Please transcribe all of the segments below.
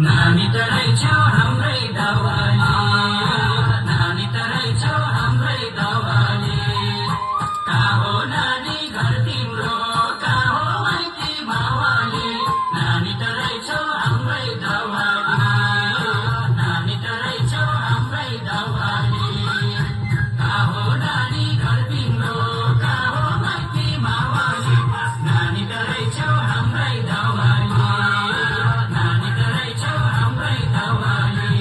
नानी त रहेछौ हाम्रै दवाली, नानी त रहेछौ हाम्रै दवाली। कहाँ हो नानी घर तिम्रो, कहाँ हो माइती मावाली। नानी त रहेछौ हाम्रै दवाली, नानी त रहेछौ हाम्रै दवाली। कहाँ हो नानी घर तिम्रो, कहाँ हो माइती मावाली। नानी त रहेछौ हाम्रै दवाली, नानी त रहेछौ हाम्रै दवाली।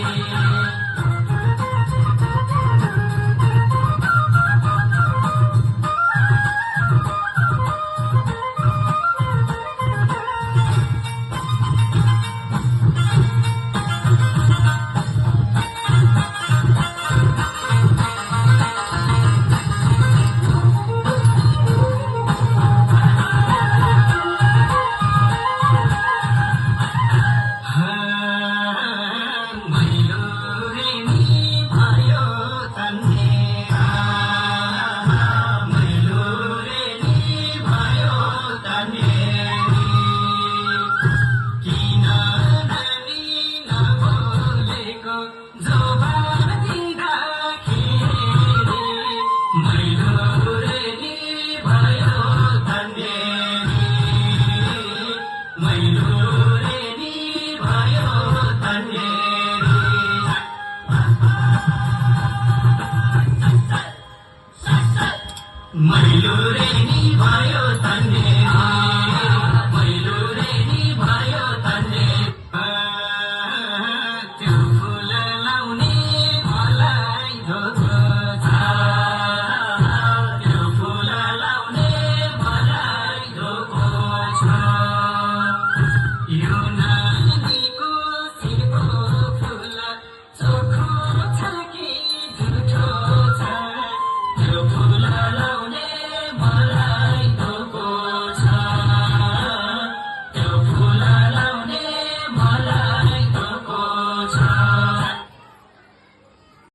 मैलो रे